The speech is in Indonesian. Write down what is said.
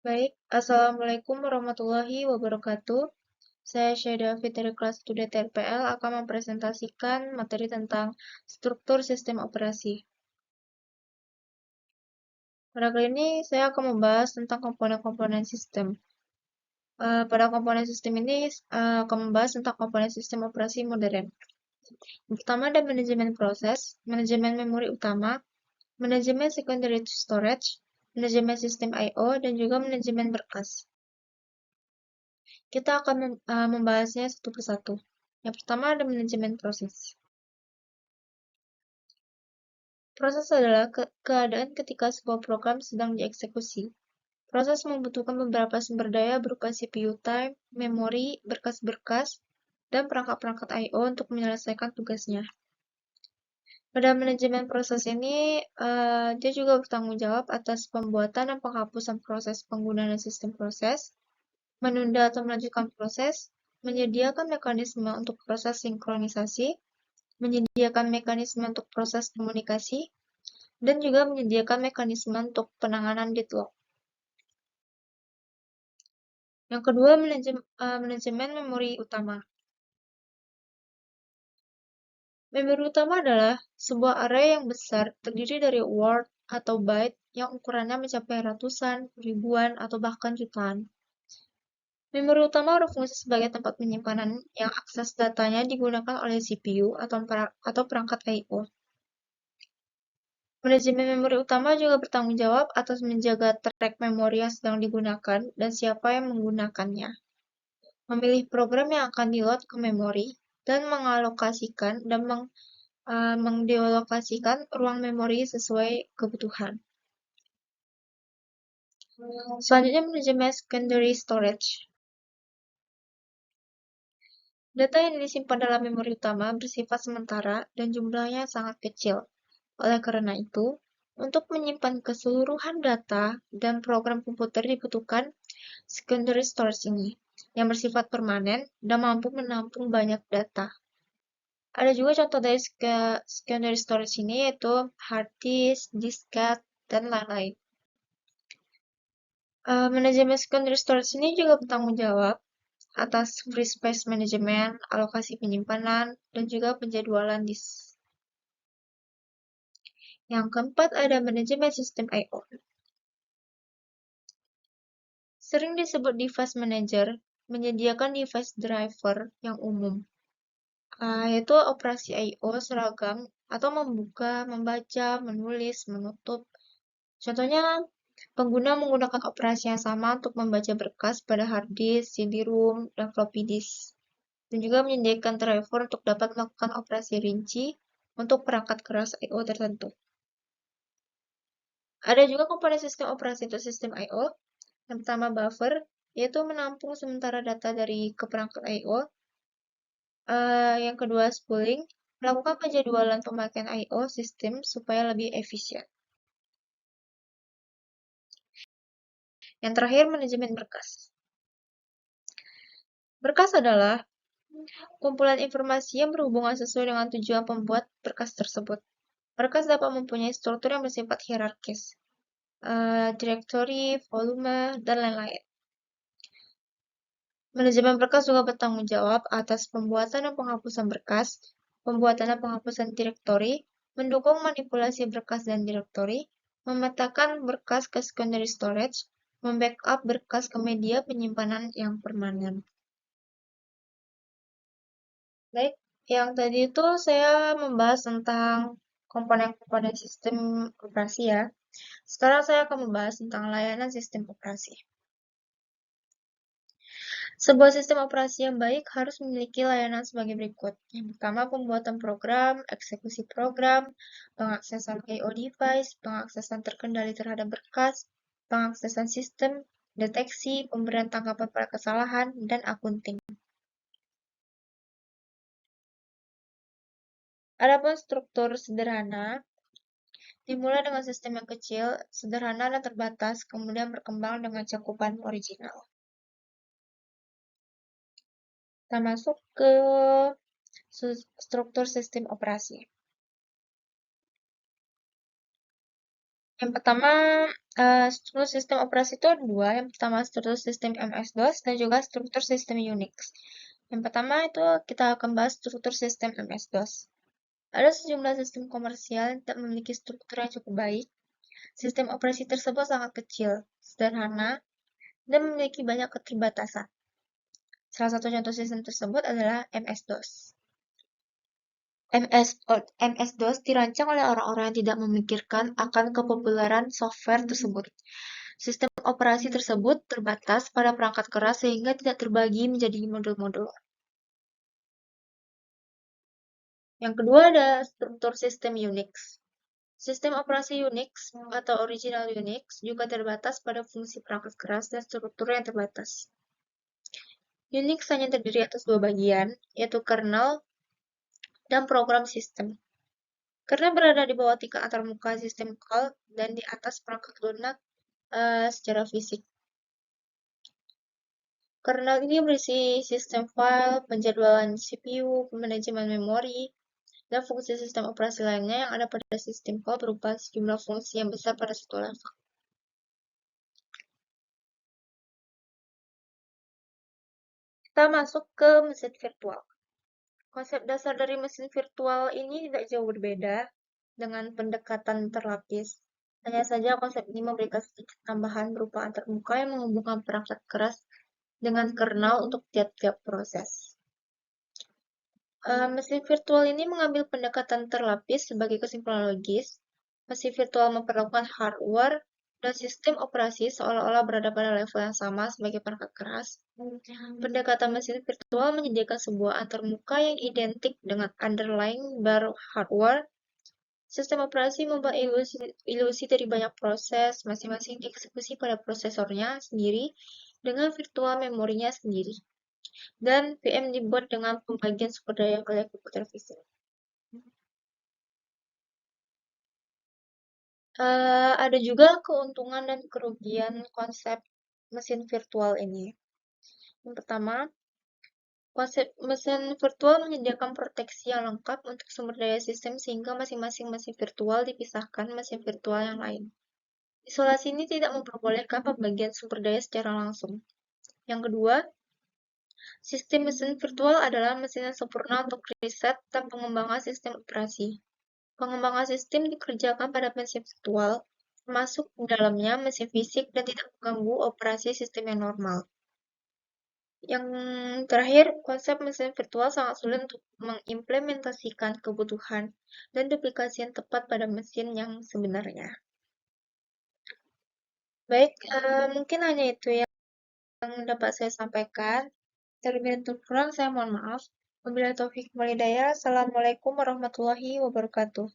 Baik, Assalamualaikum warahmatullahi wabarakatuh. Saya Syeda dari kelas 1 DTRPL akan mempresentasikan materi tentang struktur sistem operasi. Pada kali ini saya akan membahas tentang komponen-komponen sistem. Pada komponen sistem ini akan membahas tentang komponen sistem operasi modern. Yang pertama ada manajemen proses, manajemen memori utama, manajemen secondary storage, manajemen sistem I/O, dan juga manajemen berkas. Kita akan membahasnya satu persatu. Yang pertama ada manajemen proses. Proses adalah keadaan ketika sebuah program sedang dieksekusi. Proses membutuhkan beberapa sumber daya berupa CPU time, memori, berkas-berkas, dan perangkat-perangkat I/O untuk menyelesaikan tugasnya. Pada manajemen proses ini, dia juga bertanggung jawab atas pembuatan dan penghapusan proses penggunaan sistem proses, menunda atau melanjutkan proses, menyediakan mekanisme untuk proses sinkronisasi, menyediakan mekanisme untuk proses komunikasi, dan juga menyediakan mekanisme untuk penanganan deadlock. Yang kedua, manajemen memori utama. Memori utama adalah sebuah array yang besar terdiri dari word atau byte yang ukurannya mencapai ratusan, ribuan, atau bahkan jutaan. Memori utama berfungsi sebagai tempat penyimpanan yang akses datanya digunakan oleh CPU atau perangkat I/O. Manajemen memori utama juga bertanggung jawab atas menjaga track memori yang sedang digunakan dan siapa yang menggunakannya, memilih program yang akan di-load ke memori, dan mengalokasikan dan mendealokasikan ruang memori sesuai kebutuhan. Selanjutnya, manajemen secondary storage. Data yang disimpan dalam memori utama bersifat sementara dan jumlahnya sangat kecil. Oleh karena itu, untuk menyimpan keseluruhan data dan program komputer dibutuhkan secondary storage ini, yang bersifat permanen dan mampu menampung banyak data. Ada juga contoh dari secondary storage ini yaitu hard disk, disket, dan lain-lain. Manajemen secondary storage ini juga bertanggung jawab atas free space management, alokasi penyimpanan, dan juga penjadwalan disk. Yang keempat ada manajemen sistem I/O. Sering disebut device manager, menyediakan device driver yang umum, yaitu operasi I/O seragam atau membuka, membaca, menulis, menutup. Contohnya, pengguna menggunakan operasi yang sama untuk membaca berkas pada hard disk, CD-ROM, dan floppy disk. Dan juga menyediakan driver untuk dapat melakukan operasi rinci untuk perangkat keras I/O tertentu. Ada juga komponen sistem operasi untuk sistem I/O. Yang pertama buffer, yaitu menampung sementara data dari ke perangkat I/O. Yang kedua spooling, melakukan penjadwalan pemakaian I/O sistem supaya lebih efisien. Yang terakhir manajemen berkas. Berkas adalah kumpulan informasi yang berhubungan sesuai dengan tujuan pembuat berkas tersebut. Berkas dapat mempunyai struktur yang bersifat hierarkis, direktori, volume, dan lain-lain. Manajemen berkas juga bertanggung jawab atas pembuatan dan penghapusan berkas, pembuatan dan penghapusan direktori, mendukung manipulasi berkas dan direktori, memetakan berkas ke secondary storage, membackup berkas ke media penyimpanan yang permanen. Baik, yang tadi itu saya membahas tentang komponen-komponen sistem operasi ya. Sekarang saya akan membahas tentang layanan sistem operasi. Sebuah sistem operasi yang baik harus memiliki layanan sebagai berikut. Yang pertama, pembuatan program, eksekusi program, pengaksesan I/O device, pengaksesan terkendali terhadap berkas, pengaksesan sistem, deteksi, pemberian tanggapan pada kesalahan, dan akunting. Adapun struktur sederhana dimulai dengan sistem yang kecil, sederhana dan terbatas, kemudian berkembang dengan cakupan original. Kita masuk ke struktur sistem operasi. Yang pertama, struktur sistem operasi itu ada dua. Yang pertama struktur sistem MS-DOS dan juga struktur sistem Unix. Yang pertama itu kita akan bahas struktur sistem MS-DOS. Ada sejumlah sistem komersial yang tidak memiliki struktur yang cukup baik. Sistem operasi tersebut sangat kecil, sederhana, dan memiliki banyak keterbatasan. Salah satu contoh sistem tersebut adalah MS-DOS. MS-DOS dirancang oleh orang-orang yang tidak memikirkan akan kepopuleran software tersebut. Sistem operasi tersebut terbatas pada perangkat keras sehingga tidak terbagi menjadi modul-modul. Yang kedua ada struktur sistem Unix. Sistem operasi Unix atau original Unix juga terbatas pada fungsi perangkat keras dan struktur yang terbatas. Unix hanya terdiri atas dua bagian, yaitu kernel dan program sistem. Karena berada di bawah tingkat antarmuka sistem call dan di atas perangkat lunak secara fisik. Kernel ini berisi sistem file, penjadwalan CPU, manajemen memori, dan fungsi sistem operasi lainnya yang ada pada sistem call berupa sejumlah fungsi yang besar pada satu level. Kita masuk ke mesin virtual. Konsep dasar dari mesin virtual ini tidak jauh berbeda dengan pendekatan terlapis. Hanya saja konsep ini memberikan sedikit tambahan berupa antarmuka yang menghubungkan perangkat keras dengan kernel untuk tiap-tiap proses. Mesin virtual ini mengambil pendekatan terlapis sebagai kesimpulan logis. Mesin virtual memperlakukan hardware dan sistem operasi seolah-olah berada pada level yang sama sebagai perangkat keras. Pendekatan mesin virtual menyediakan sebuah antarmuka yang identik dengan underlying bar hardware. Sistem operasi membuat ilusi dari banyak proses, masing-masing dieksekusi pada prosesornya sendiri dengan virtual memorinya sendiri. Dan VM dibuat dengan pembagian sumber daya oleh komputer fisik. Ada juga keuntungan dan kerugian konsep mesin virtual ini. Yang pertama, konsep mesin virtual menyediakan proteksi yang lengkap untuk sumber daya sistem sehingga masing-masing mesin virtual dipisahkan mesin virtual yang lain. Isolasi ini tidak memperbolehkan pembagian sumber daya secara langsung. Yang kedua, sistem mesin virtual adalah mesin yang sempurna untuk riset dan pengembangan sistem operasi. Pengembangan sistem dikerjakan pada mesin virtual, termasuk di dalamnya mesin fisik dan tidak mengganggu operasi sistem yang normal. Yang terakhir, konsep mesin virtual sangat sulit untuk mengimplementasikan kebutuhan dan duplikasi yang tepat pada mesin yang sebenarnya. Baik, mungkin hanya itu yang dapat saya sampaikan. Terlebih dan kurang, saya mohon maaf. Wabillahi taufiq wal hidayah. Assalamualaikum warahmatullahi wabarakatuh.